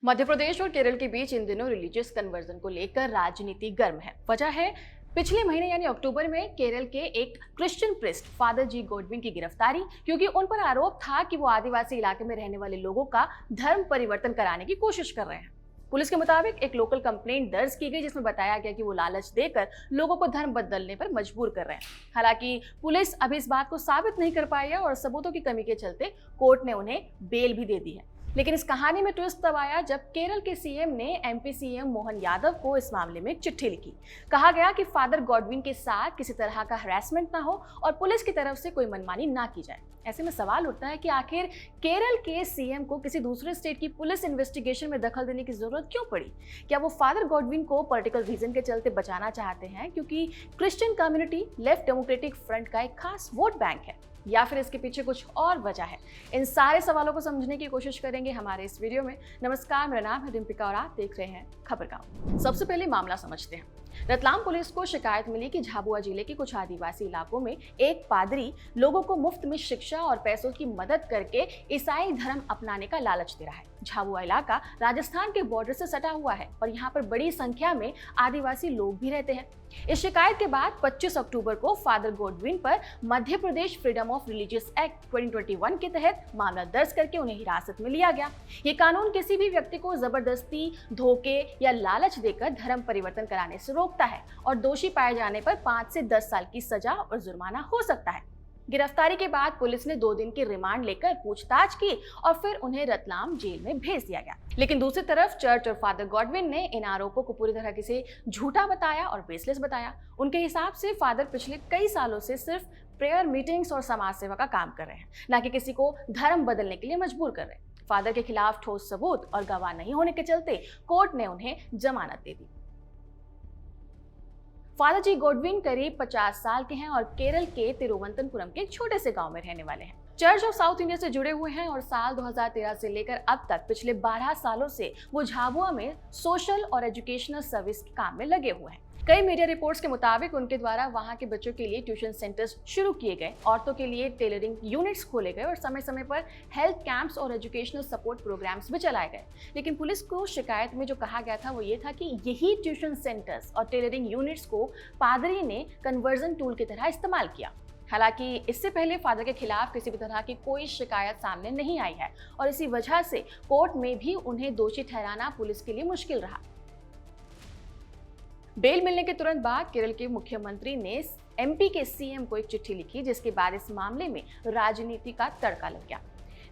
मध्य प्रदेश और केरल के बीच इन दिनों रिलीजियस कन्वर्जन को लेकर राजनीति गर्म है। वजह है पिछले महीने यानी अक्टूबर में केरल के एक क्रिश्चियन प्रिस्ट फादर जी गॉडविन की गिरफ्तारी, क्योंकि उन पर आरोप था कि वो आदिवासी इलाके में रहने वाले लोगों का धर्म परिवर्तन कराने की कोशिश कर रहे हैं। पुलिस के मुताबिक एक लोकल कंप्लेंट दर्ज की गई जिसमें बताया गया कि वो लालच देकर लोगों को धर्म बदलने पर मजबूर कर रहे हैं। हालांकि पुलिस अभी इस बात को साबित नहीं कर पाई है और सबूतों की कमी के चलते कोर्ट ने उन्हें बेल भी दे दी है। लेकिन इस कहानी में ट्विस्ट तब आया जब केरल के सीएम ने एमपी सीएम मोहन यादव को इस मामले में एक चिट्ठी लिखी। कहा गया कि फादर गॉडविन के साथ किसी तरह का हरासमेंट ना हो और पुलिस की तरफ से कोई मनमानी ना की जाए। ऐसे में सवाल उठता है कि आखिर केरल के सीएम को किसी दूसरे स्टेट की पुलिस इन्वेस्टिगेशन में दखल देने की जरूरत क्यों पड़ी? क्या वो फादर गॉडविन को पॉलिटिकल रीजन के चलते बचाना चाहते हैं क्योंकि Christian community left democratic front का एक खास वोट बैंक है, या फिर इसके पीछे कुछ और वजह है? इन सारे सवालों को समझने की कोशिश करेंगे हमारे इस वीडियो में। नमस्कार, मेरा नाम है डिम्पिका और आप देख रहे हैं खबरगांव। सबसे पहले मामला समझते हैं। रतलाम पुलिस को शिकायत मिली कि झाबुआ जिले के कुछ आदिवासी इलाकों में एक पादरी लोगों को मुफ्त में शिक्षा और पैसों की मदद करके ईसाई धर्म अपनाने का लालच दे रहा है। झाबुआ इलाका राजस्थान के बॉर्डर से सटा हुआ है और यहाँ पर बड़ी संख्या में आदिवासी लोग भी रहते हैं। इस शिकायत के बाद 25 अक्टूबर को फादर गॉडविन पर Madhya Pradesh freedom of religious act 2021 के तहत मामला दर्ज करके उन्हें हिरासत में लिया गया। ये कानून किसी भी व्यक्ति को जबरदस्ती, धोखे या लालच देकर धर्म परिवर्तन कराने से रोकता है और दोषी पाए जाने पर 5 से 10 साल की सजा और जुर्माना हो सकता है। गिरफ्तारी के बाद पुलिस ने 2 दिन की रिमांड लेकर पूछताछ की और फिर उन्हें रतलाम जेल में भेज दिया गया। लेकिन दूसरी तरफ चर्च और फादर गॉडविन ने इन आरोपों को पूरी तरह से झूठा बताया और बेसलेस बताया। उनके हिसाब से फादर पिछले कई सालों से सिर्फ प्रेयर मीटिंग्स और समाज सेवा का काम कर रहे हैं, न कि किसी को धर्म बदलने के लिए मजबूर कर रहे हैं। फादर के खिलाफ ठोस सबूत और गवाह नहीं होने के चलते कोर्ट ने उन्हें जमानत दे दी। फादर जी गॉडविन करीब 50 साल के हैं और केरल के तिरुवनंतपुरम के एक छोटे से गांव में रहने वाले हैं। चर्च ऑफ साउथ इंडिया से जुड़े हुए हैं और साल 2013 से लेकर अब तक पिछले 12 सालों से वो झाबुआ में सोशल और एजुकेशनल सर्विस के काम में लगे हुए हैं। कई मीडिया रिपोर्ट्स के मुताबिक उनके द्वारा वहां के बच्चों के लिए ट्यूशन सेंटर्स शुरू किए गए, औरतों के लिए टेलरिंग यूनिट्स खोले गए और समय समय पर हेल्थ कैंप्स और एजुकेशनल सपोर्ट प्रोग्राम्स भी चलाए गए। लेकिन पुलिस को शिकायत में जो कहा गया था वो ये था कि यही ट्यूशन सेंटर्स और टेलरिंग यूनिट्स को पादरी ने कन्वर्जन टूल की तरह इस्तेमाल किया। हालांकि इससे पहले फादर के खिलाफ किसी भी तरह की कोई शिकायत सामने नहीं आई है और इसी वजह से कोर्ट में भी उन्हें दोषी ठहराना पुलिस के लिए मुश्किल रहा। बेल मिलने के तुरंत बाद केरल के मुख्यमंत्री ने एमपी के सीएम को एक चिट्ठी लिखी, जिसके बाद इस मामले में राजनीति का तड़का लग गया।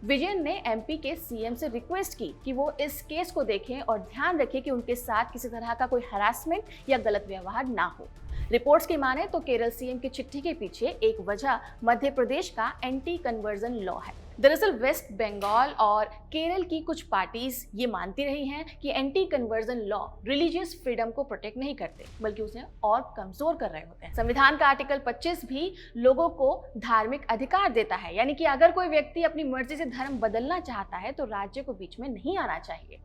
विजयन ने एमपी के सीएम से रिक्वेस्ट की कि वो इस केस को देखें और ध्यान रखें कि उनके साथ किसी तरह का कोई हरासमेंट या गलत व्यवहार ना हो। रिपोर्ट्स की माने तो केरल सीएम की चिट्ठी के पीछे एक वजह मध्य प्रदेश का एंटी कन्वर्जन लॉ है। दरअसल वेस्ट बंगाल और केरल की कुछ पार्टीज ये मानती रही हैं कि anti conversion law religious freedom को प्रोटेक्ट नहीं करते, बल्कि उसे और कमजोर कर रहे होते हैं। संविधान का आर्टिकल 25 भी लोगों को धार्मिक अधिकार देता है, यानी कि अगर कोई व्यक्ति अपनी मर्जी से धर्म बदलना चाहता है तो राज्य को बीच में नहीं आना चाहिए।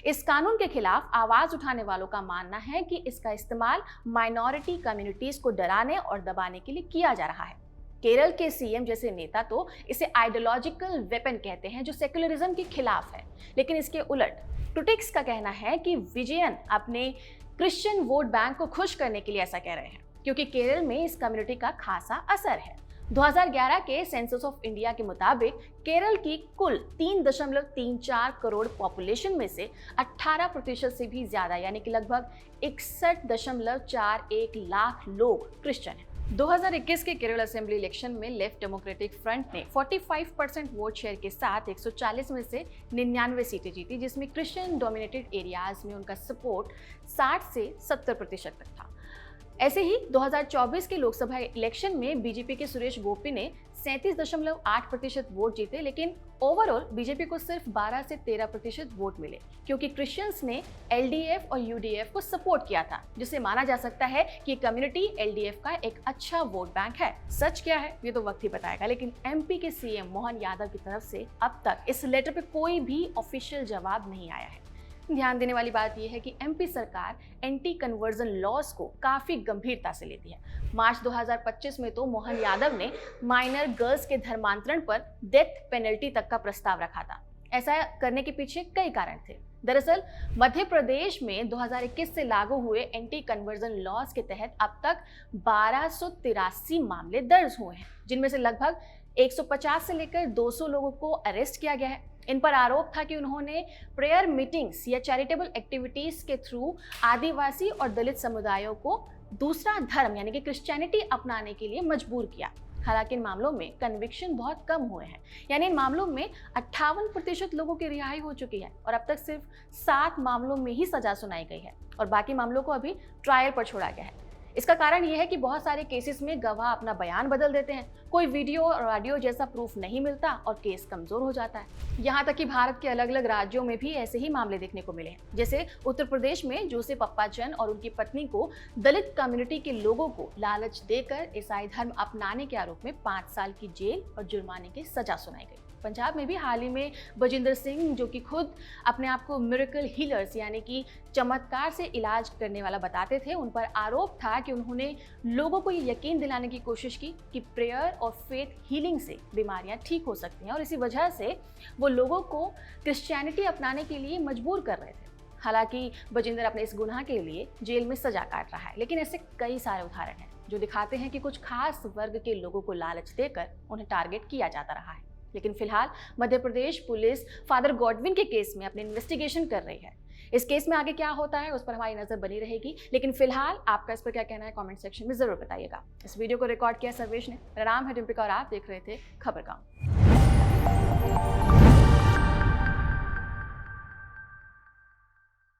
इस कानून के खिलाफ आवाज उठाने वालों का मानना है कि इसका इस्तेमाल माइनॉरिटी कम्युनिटीज को डराने और दबाने के लिए किया जा रहा है। केरल के सीएम जैसे नेता तो इसे आइडियोलॉजिकल वेपन कहते हैं जो सेक्युलरिज्म के खिलाफ है, लेकिन इसके उलट क्रिटिक्स का कहना है कि विजयन अपने क्रिश्चियन वोट बैंक को खुश करने के लिए ऐसा कह रहे हैं, क्योंकि केरल में इस कम्युनिटी का खासा असर है। 2011 के सेंसस ऑफ इंडिया के मुताबिक केरल की कुल 3.34 करोड़ पॉपुलेशन में से 18% से भी ज्यादा यानी कि लगभग 61.41 लाख लोग क्रिश्चियन हैं। 2021 के केरल असेंबली इलेक्शन में लेफ्ट डेमोक्रेटिक फ्रंट ने 45% वोट शेयर के साथ 140 में से 99 सीटें जीती, जिसमें क्रिश्चियन डोमिनेटेड एरियाज में उनका सपोर्ट 60 से 70% तक था। ऐसे ही 2024 के लोकसभा इलेक्शन में बीजेपी के सुरेश गोपी ने 37.8% वोट जीते, लेकिन ओवरऑल बीजेपी को सिर्फ 12 से 13% वोट मिले, क्योंकि क्रिश्चियंस ने एलडीएफ और यूडीएफ को सपोर्ट किया था, जिसे माना जा सकता है कि कम्युनिटी एलडीएफ का एक अच्छा वोट बैंक है। सच क्या है ये तो वक्त ही बताएगा, लेकिन एमपी के सीएम मोहन यादव की तरफ से अब तक इस लेटर पे कोई भी ऑफिशियल जवाब नहीं आया है। ध्यान देने वाली बात यह है कि एमपी सरकार एंटी कन्वर्जन लॉज को काफी गंभीरता से लेती है। मार्च 2025 में तो मोहन यादव ने माइनर गर्ल्स के धर्मांतरण पर डेथ पेनल्टी तक का प्रस्ताव रखा था। ऐसा करने के पीछे कई कारण थे। दरअसल मध्य प्रदेश में 2021 से लागू हुए एंटी कन्वर्जन लॉज के तहत अब तक 1283 मामले दर्ज हुए हैं, जिनमें से लगभग 150 से लेकर 200 लोगों को अरेस्ट किया गया है। इन पर आरोप था कि उन्होंने प्रेयर मीटिंग्स या चैरिटेबल एक्टिविटीज के थ्रू आदिवासी और दलित समुदायों को दूसरा धर्म यानी कि क्रिश्चियनिटी अपनाने के लिए मजबूर किया। हालांकि इन मामलों में कन्विक्शन बहुत कम हुए हैं, यानी इन मामलों में 58% लोगों की रिहाई हो चुकी है और अब तक सिर्फ 7 मामलों में ही सजा सुनाई गई है और बाकी मामलों को अभी ट्रायल पर छोड़ा गया है। इसका कारण यह है कि बहुत सारे केसेस में गवाह अपना बयान बदल देते हैं, कोई वीडियो और ऑडियो जैसा प्रूफ नहीं मिलता और केस कमजोर हो जाता है। यहाँ तक कि भारत के अलग अलग राज्यों में भी ऐसे ही मामले देखने को मिले हैं। जैसे उत्तर प्रदेश में जोसेफ अप्पाचन और उनकी पत्नी को दलित कम्युनिटी के लोगों को लालच देकर ईसाई धर्म अपनाने के आरोप में 5 साल की जेल और जुर्माने की सजा सुनाई गई। पंजाब में भी हाल ही में बजिंदर सिंह, जो कि खुद अपने आप को मिरेकल हीलर्स यानी कि चमत्कार से इलाज करने वाला बताते थे, उन पर आरोप था कि उन्होंने लोगों को ये यकीन दिलाने की कोशिश की कि प्रेयर और फेथ हीलिंग से बीमारियां ठीक हो सकती हैं और इसी वजह से वो लोगों को क्रिश्चियनिटी अपनाने के लिए मजबूर कर रहे थे। हालांकि बजिंदर अपने इस गुनाह के लिए जेल में सजा काट रहा है, लेकिन ऐसे कई सारे उदाहरण हैं जो दिखाते हैं कि कुछ खास वर्ग के लोगों को लालच देकर उन्हें टारगेट किया जाता रहा है। लेकिन फिलहाल Madhya Pradesh police father Godwin के केस में अपनी इन्वेस्टिगेशन कर रही है। इस केस में आगे क्या होता है उस पर हमारी नजर बनी रहेगी, लेकिन फिलहाल आपका इस पर क्या कहना है कमेंट सेक्शन में जरूर बताइएगा। इस वीडियो को रिकॉर्ड किया सर्वेश ने। मेरा नाम है डिम्पिका और आप देख रहे थे खबर गाँव।